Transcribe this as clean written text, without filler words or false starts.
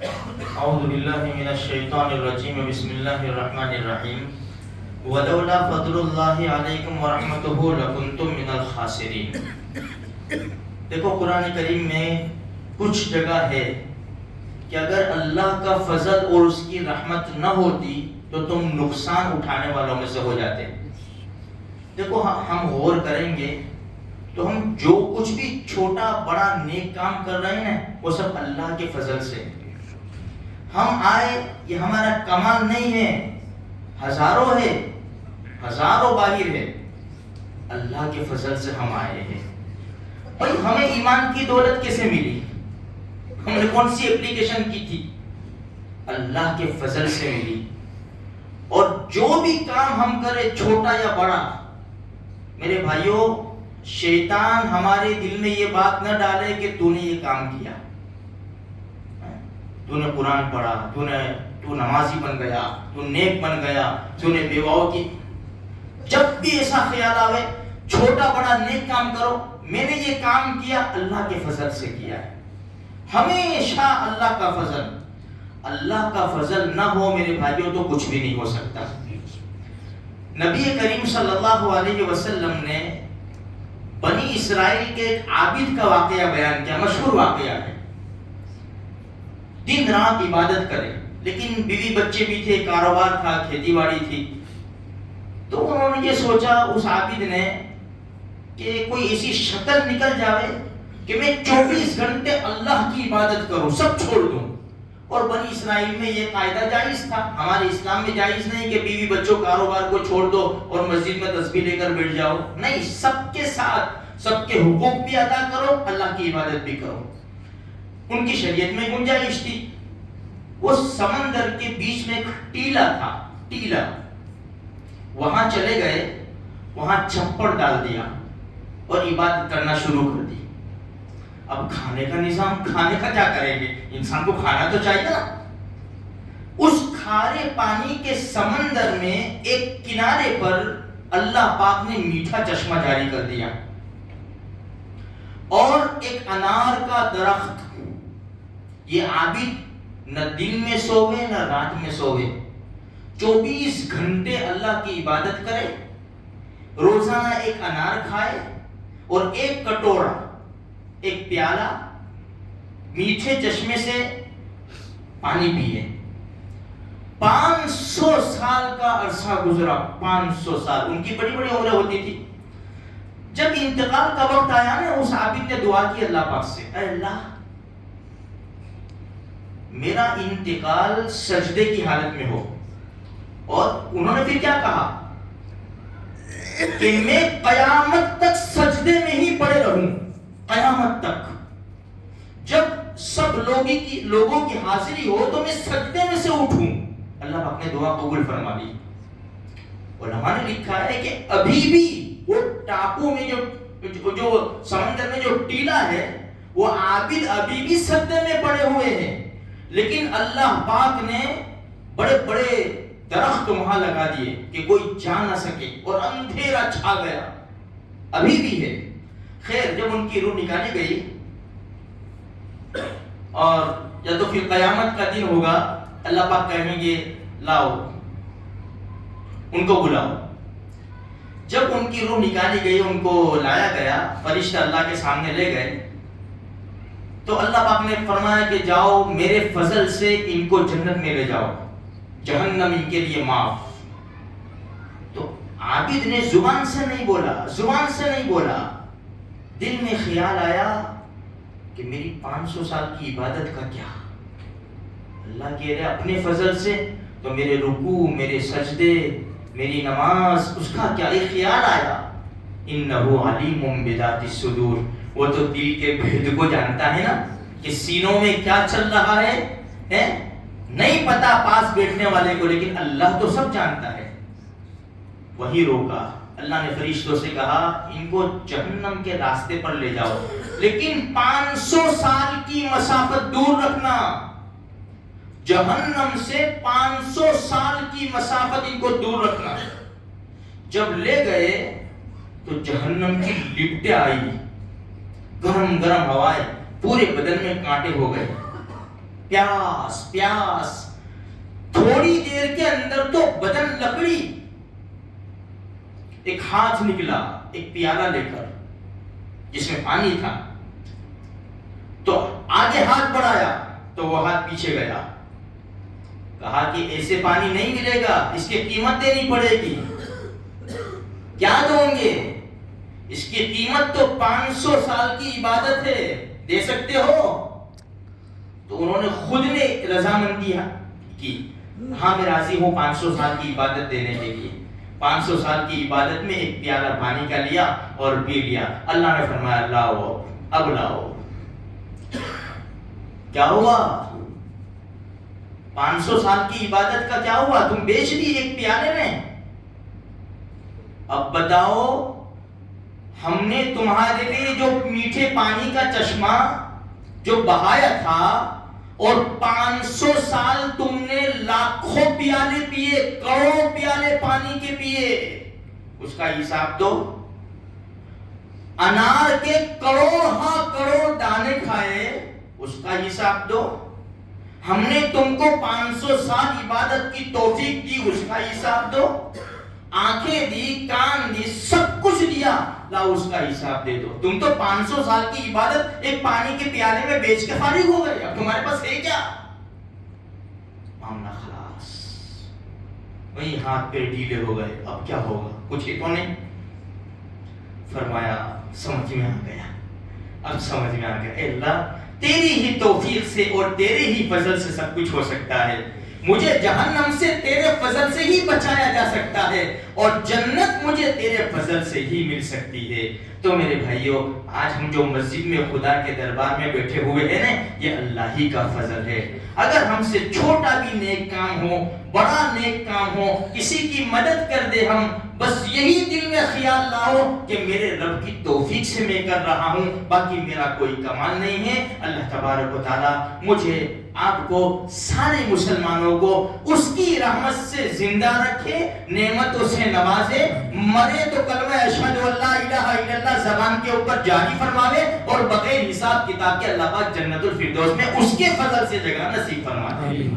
اعوذ باللہ من الشیطان الرجیم بسم اللہ الرحمن الرحیم ولولا فضل اللہ علیکم ورحمتہ لکنتم من الخاسرین. دیکھو قرآن کریم میں کچھ جگہ ہے کہ اگر اللہ کا فضل اور اس کی رحمت نہ ہوتی تو تم نقصان اٹھانے والوں میں سے ہو جاتے. دیکھو ہم غور کریں گے تو ہم جو کچھ بھی چھوٹا بڑا نیک کام کر رہے ہیں وہ سب اللہ کے فضل سے. ہم آئے یہ ہمارا کمال نہیں ہے, ہزاروں ہے, ہزاروں باہر ہے, اللہ کے فضل سے ہم آئے ہیں. بھائی ہمیں ایمان کی دولت کیسے ملی؟ ہم نے کون سی اپلیکیشن کی تھی؟ اللہ کے فضل سے ملی. اور جو بھی کام ہم کرے چھوٹا یا بڑا, میرے بھائیوں شیطان ہمارے دل میں یہ بات نہ ڈالے کہ تو نے یہ کام کیا, تو نے قرآن پڑھا, تو نمازی بن گیا, تو نیک بن گیا, تو نے بیواؤں کی. جب بھی ایسا خیال آئے چھوٹا بڑا نیک کام کرو, میں نے یہ کام کیا اللہ کے فضل سے کیا ہے. ہمیشہ اللہ کا فضل. اللہ کا فضل نہ ہو میرے بھائیوں تو کچھ بھی نہیں ہو سکتا. نبی کریم صلی اللہ علیہ وسلم نے بنی اسرائیل کے ایک عابد کا واقعہ بیان کیا, مشہور واقعہ ہے. دن رات عبادت کرے لیکن بیوی بچے بھی تھے, کاروبار تھا, کھیتی باڑی تھی. تو انہوں نے یہ سوچا اس عابد نے کہ کوئی ایسی شکل نکل جاوے کہ میں 24 گھنٹے اللہ کی عبادت کروں, سب چھوڑ دوں. اور بنی اسرائیل میں یہ قاعدہ جائز تھا, ہمارے اسلام میں جائز نہیں کہ بیوی بچوں کاروبار کو چھوڑ دو اور مسجد میں تسبیح لے کر بیٹھ جاؤ. نہیں, سب کے ساتھ سب کے حقوق بھی ادا کرو, اللہ کی عبادت بھی کرو. ان کی شریعت میں گنجائش تھی. وہ سمندر کے بیچ میں ایک ٹیلا تھا, ٹیلا, وہاں چلے گئے, وہاں چھپڑ ڈال دیا اور عبادت کرنا شروع کر دی. اب کھانے کا نظام, کھانے کا کیا کریں گے, انسان کو کھانا تو چاہیے نا. اس کھارے پانی کے سمندر میں ایک کنارے پر اللہ پاک نے میٹھا چشمہ جاری کر دیا اور ایک انار کا درخت. یہ عابد نہ دن میں سوئے نہ رات میں سوئے, 24 گھنٹے اللہ کی عبادت کرے, روزانہ ایک انار کھائے اور ایک کٹورا, ایک پیالہ میٹھے چشمے سے پانی پیے. 500 سال کا عرصہ گزرا, 500 سال. ان کی بڑی بڑی عمریں ہوتی تھی. جب انتقال کا وقت آیا نا, اس عابد نے دعا کی اللہ پاک سے, اے اللہ میرا انتقال سجدے کی حالت میں ہو. اور انہوں نے پھر کیا کہا کہ میں قیامت تک سجدے میں ہی پڑے رہوں, قیامت تک. جب سب لوگوں کی حاضری ہو تو میں سجدے میں سے اٹھوں. اللہ پاک نے دعا قبول فرما لی. علماء نے لکھا ہے کہ ابھی بھی وہ ٹاپو میں جو سمندر میں جو ٹیلا ہے وہ عابد ابھی بھی سجدے میں پڑے ہوئے ہیں, لیکن اللہ پاک نے بڑے بڑے درخت وہاں لگا دیے کہ کوئی جا نہ سکے, اور اندھیرا چھا گیا. ابھی بھی ہے. خیر, جب ان کی روح نکالی گئی اور یا تو پھر قیامت کا دن ہوگا, اللہ پاک کہیں گے لاؤ ان کو بلاؤ. جب ان کی روح نکالی گئی, ان کو لایا گیا, فرشتہ اللہ کے سامنے لے گئے, تو اللہ پاک نے فرمایا کہ جاؤ میرے فضل سے ان کو جنت میں لے جاؤ, جہنم ان کے لیے معاف. تو عابد نے زبان سے نہیں بولا, دل میں خیال آیا کہ میری 500 سال کی عبادت کا کیا. اللہ کہہ رہے اپنے فضل سے تو میرے رکوع, میرے سجدے, میری نماز, اس کا کیا. ایک خیال آیا, انہ علیم بذات الصدور, وہ تو دل کے بھید کو جانتا ہے نا کہ سینوں میں کیا چل رہا ہے, نہیں پتا پاس بیٹھنے والے کو, لیکن اللہ تو سب جانتا ہے. وہی روکا. اللہ نے فرشتوں سے کہا ان کو جہنم کے راستے پر لے جاؤ, لیکن 500 سال کی مسافت دور رکھنا. جہنم سے 500 سال کی مسافت ان کو دور رکھنا. جب لے گئے تو جہنم کی لپٹیں آئی, گرم گرم ہوائیں, پورے بدن میں کانٹے ہو گئے. پیاس پیاس، تھوڑی دیر کے اندر تو بدن لکڑی. ایک ہاتھ نکلا ایک پیالہ لے کر جس میں پانی تھا، تو آگے ہاتھ بڑھایا تو وہ ہاتھ پیچھے گیا. کہا کہ ایسے پانی نہیں ملے گا، اس کی قیمت دینی پڑے گی. کیا دوں گے؟ اس کی قیمت تو 500 سال کی عبادت ہے، دے سکتے ہو؟ تو انہوں نے خود نے رضامندی کی، ہاں میں راضی ہوں 500 سال کی عبادت دینے کے لیے. 500 سال کی عبادت میں ایک پیالہ پانی کا لیا اور پی لیا. اللہ نے فرمایا لاؤ اب لاؤ. کیا ہوا؟ 500 سال کی عبادت کا کیا ہوا؟ تم بیچ دی ایک پیالے میں. اب بتاؤ، ہم نے تمہارے لیے جو میٹھے پانی کا چشمہ جو بہایا تھا اور 500 سال تم نے لاکھوں پیالے پیے، کروڑوں پیالے پانی کے پیے، اس کا حساب دو. انار کے کروڑ دانے کھائے، اس کا حساب دو. ہم نے تم کو 500 سال عبادت کی توفیق دی، اس کا حساب دو. آنکھیں دی، کان دی، سب کچھ دیا، لاؤ اس کا حساب دے دو. تم تو 500 سال کی عبادت ایک پانی کے پیالے میں بیچ کے فارغ ہو گئے، اب تمہارے پاس ہے کیا؟ معاملہ خلاص. وہی ہاتھ پہ ڈھیلے ہو گئے. اب کیا ہوگا؟ کچھ ہی تو نہیں. فرمایا سمجھ میں آ گیا. اب سمجھ میں آ گیا، اے اللہ تیری ہی توفیق سے اور تیرے ہی فضل سے سب کچھ ہو سکتا ہے. مجھے جہنم سے تیرے فضل سے ہی بچایا جا سکتا ہے اور جنت مجھے تیرے فضل سے ہی مل سکتی ہے. تو میرے بھائیوں، آج ہم جو مسجد میں خدا کے دربار میں بیٹھے ہوئے ہیں نا، یہ اللہ ہی کا فضل ہے. اگر ہم سے چھوٹا بھی نیک کام ہو، بڑا نیک کام ہو، کسی کی مدد کر دے ہم، بس یہی دل میں خیال لاؤ کہ میرے رب کی توفیق سے میں کر رہا ہوں، باقی میرا کوئی کمال نہیں ہے. اللہ تبارک و تعالی مجھے، آپ کو، سارے مسلمانوں کو اس کی رحمت سے زندہ رکھے، نعمتوں سے نوازے، مرے تو کلمہ اشہد ان لا الہ الا اللہ زبان کے اوپر جاری فرماوے اور بغیر حساب کتاب کے اللہ پاک جنت الفردوس میں اس کے فضل سے جگہ نصیب فرمائے.